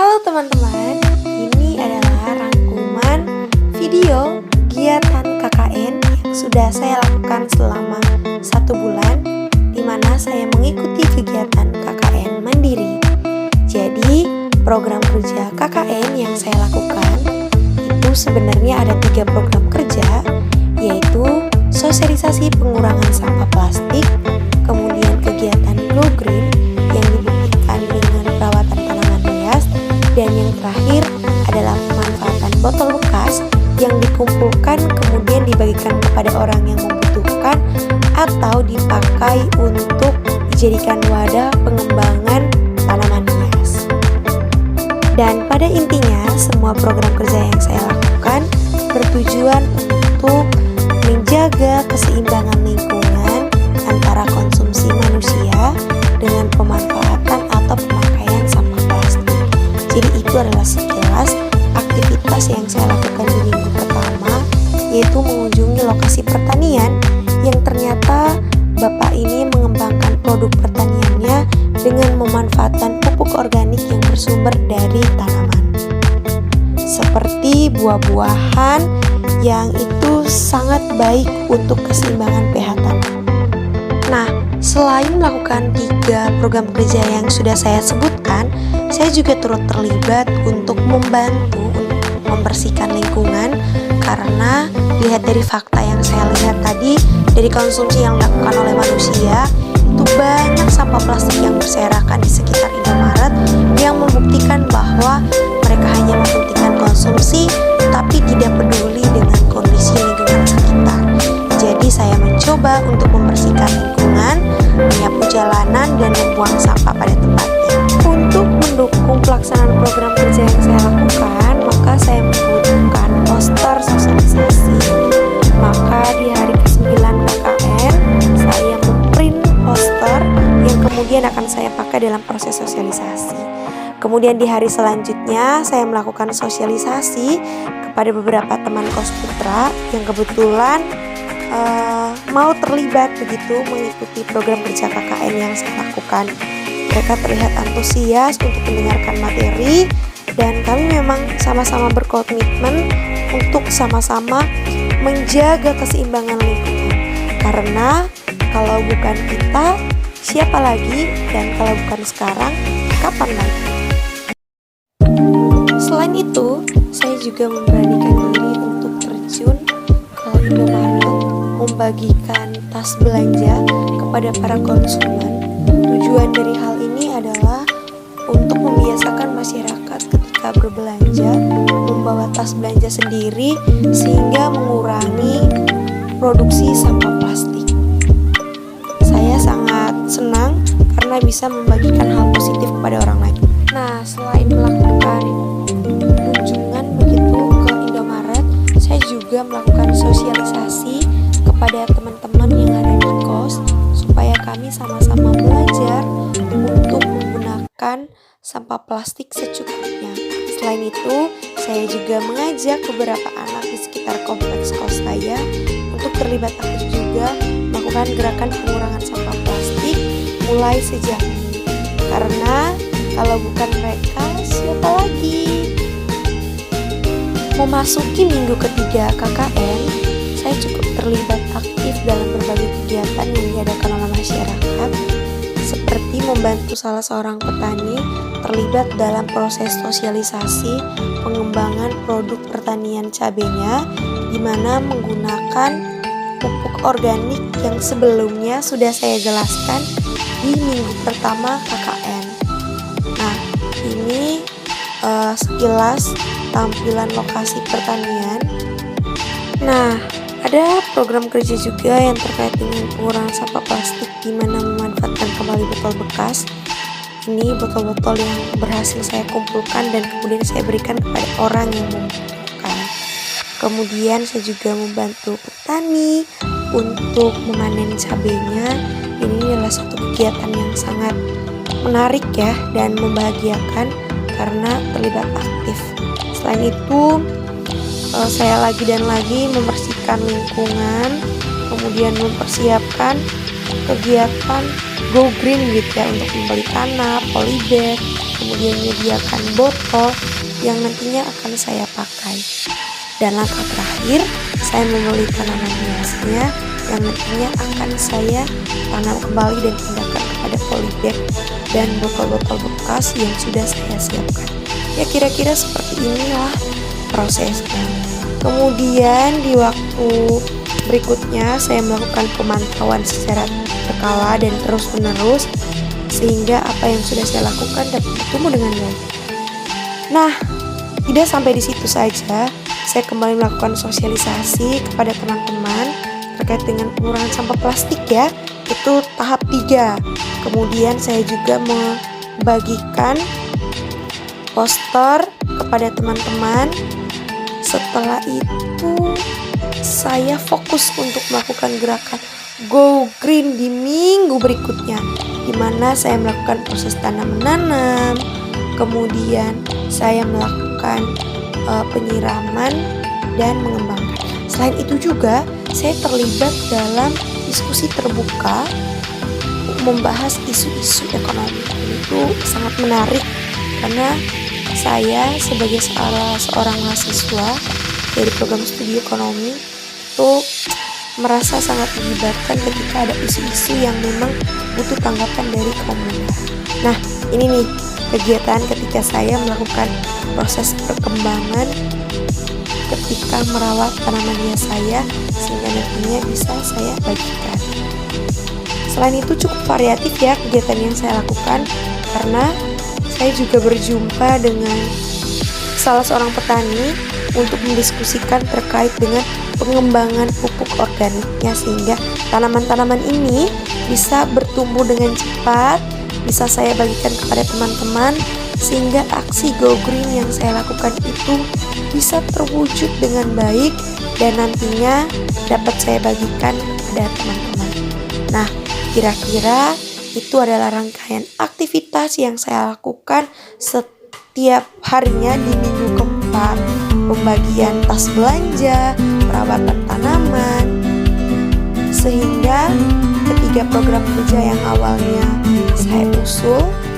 Halo teman-teman, ini adalah rangkuman video kegiatan KKN yang sudah saya lakukan selama 1 bulan, di mana saya mengikuti kegiatan KKN Mandiri. Jadi, program kerja KKN yang saya lakukan itu sebenarnya ada 3 program kerja, yaitu sosialisasi pengurangan sampah plastik, kemudian kegiatan Go Green yang dibuktikan dengan perawatan tanaman hias, dan yang terakhir adalah pemanfaatan botol bekas yang dikumpulkan kemudian dibagikan kepada orang yang membutuhkan atau dipakai untuk dijadikan wadah pengembangan tanaman hias. Dan pada intinya semua program kerja yang saya lakukan bertujuan untuk menjaga keseimbangan lingkungan antara konsumsi manusia dengan pemanfaatan atau pemakaian sampah plastik. Jadi itu adalah sekilas aktivitas yang saya lakukan di minggu pertama, yaitu mengunjungi lokasi pertanian yang ternyata Bapak ini mengembangkan produk pertaniannya dengan memanfaatkan pupuk organik yang bersumber dari tanaman, seperti buah-buahan yang itu sangat baik untuk keseimbangan pH tanah. Nah, selain melakukan 3 program kerja yang sudah saya sebutkan, saya juga turut terlibat untuk membantu membersihkan lingkungan, karena dilihat dari fakta yang saya lihat tadi, dari konsumsi yang dilakukan oleh manusia, itu banyak sampah plastik yang berserakan di sekitar Indomaret yang membuktikan bahwa mereka hanya mementingkan konsumsi tapi tidak peduli dengan kondisi lingkungan sekitar. Jadi saya mencoba untuk membersihkan lingkungan, menyapu jalanan, dan membuang sampah pada tempatnya. Untuk mendukung pelaksanaan program kerja yang saya lakukan, maka saya membutuhkan poster sosialisasi. Maka di hari ke-9 KKN, saya memprint poster yang kemudian akan saya pakai dalam proses sosialisasi. Kemudian di hari selanjutnya, saya melakukan sosialisasi kepada beberapa teman kos putra yang kebetulan mau terlibat begitu mengikuti program kerja KKN yang saya lakukan. Mereka terlihat antusias untuk mendengarkan materi, dan kami memang sama-sama berkomitmen untuk sama-sama menjaga keseimbangan lingkungan. Karena kalau bukan kita, siapa lagi? Dan kalau bukan sekarang, kapan lagi? Selain itu, saya juga memberanikan diri untuk terjun ke Indomaret, membagikan tas belanja kepada para konsumen. Tujuan dari hal ini adalah untuk membiasakan masyarakat ketika berbelanja membawa tas belanja sendiri, sehingga mengurangi produksi sampah plastik. Saya sangat senang karena bisa membagikan hal positif kepada orang lain. Nah, selain melakukan kunjungan begitu ke Indomaret, saya juga melakukan sosialisasi kepada teman-teman yang ada di kos, supaya kami sama-sama belajar untuk menggunakan sampah plastik secukupnya. Selain itu, saya juga mengajak beberapa anak di sekitar kompleks kos saya untuk terlibat aktif juga melakukan gerakan pengurangan sampah plastik mulai sejak ini. Karena kalau bukan mereka, siapa lagi? Memasuki minggu ketiga KKN, saya cukup terlibat aktif dalam berbagai kegiatan yang diadakan oleh masyarakat, seperti membantu salah seorang petani terlibat dalam proses sosialisasi pengembangan produk pertanian cabenya, di mana menggunakan pupuk organik yang sebelumnya sudah saya jelaskan di minggu pertama KKN. Nah, ini sekilas tampilan lokasi pertanian. Nah, ada program kerja juga yang terkait dengan pengurangan sampah plastik, di mana memanfaatkan kembali botol bekas. Ini botol-botol yang berhasil saya kumpulkan dan kemudian saya berikan kepada orang yang membutuhkan. Kemudian saya juga membantu petani untuk memanen cabenya. Ini adalah satu kegiatan yang sangat menarik ya, dan membahagiakan karena terlibat aktif. Selain itu, saya lagi dan lagi membersihkan lingkungan, kemudian mempersiapkan kegiatan Go Green gitu ya, untuk membeli tanah, polybag, kemudian menyediakan botol yang nantinya akan saya pakai. Dan langkah terakhir, saya membeli tanaman hiasnya yang nantinya akan saya tanam kembali dan pindahkan kepada polybag dan botol-botol bekas yang sudah saya siapkan. Ya, kira-kira seperti inilah prosesnya. Kemudian di waktu berikutnya saya melakukan pemantauan secara berkala dan terus-menerus sehingga apa yang sudah saya lakukan dapat bertumbuh dengan baik. Nah, tidak sampai di situ saja, saya kembali melakukan sosialisasi kepada teman-teman terkait dengan pengurangan sampah plastik ya. Itu tahap 3. Kemudian saya juga membagikan poster kepada teman-teman. Setelah itu saya fokus untuk melakukan gerakan Go Green di minggu berikutnya, di mana saya melakukan proses tanam menanam, kemudian saya melakukan penyiraman dan mengembangkan. Selain itu juga saya terlibat dalam diskusi terbuka membahas isu-isu ekonomi. Itu sangat menarik karena saya sebagai seorang mahasiswa dari program studi ekonomi itu merasa sangat dilibatkan ketika ada isu-isu yang memang butuh tanggapan dari kaum muda. Nah, ini nih kegiatan ketika saya melakukan proses perkembangan ketika merawat tanaman hias saya sehingga nantinya bisa saya bagikan. Selain itu cukup variatif ya kegiatan yang saya lakukan karena saya juga berjumpa dengan salah seorang petani untuk mendiskusikan terkait dengan pengembangan pupuk organiknya sehingga tanaman-tanaman ini bisa bertumbuh dengan cepat, bisa saya bagikan kepada teman-teman sehingga aksi Go Green yang saya lakukan itu bisa terwujud dengan baik dan nantinya dapat saya bagikan kepada teman-teman. Nah, kira-kira itu adalah rangkaian aktivitas yang saya lakukan setiap harinya di minggu keempat. Pembagian tas belanja, perawatan tanaman, sehingga ketiga program kerja yang awalnya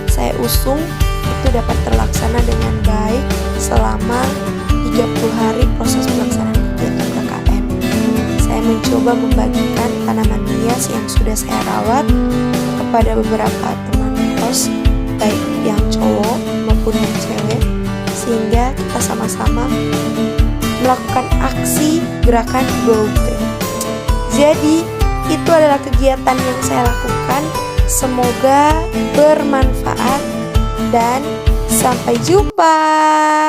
saya usung itu dapat terlaksana dengan baik selama 30 hari proses pelaksanaan kegiatan KKN. Saya mencoba membagikan tanaman hias yang sudah saya rawat kepada beberapa teman kos, baik yang cowok maupun yang cewek, sehingga kita sama-sama melakukan aksi gerakan Go Green. Jadi itu adalah kegiatan yang saya lakukan. Semoga bermanfaat dan sampai jumpa.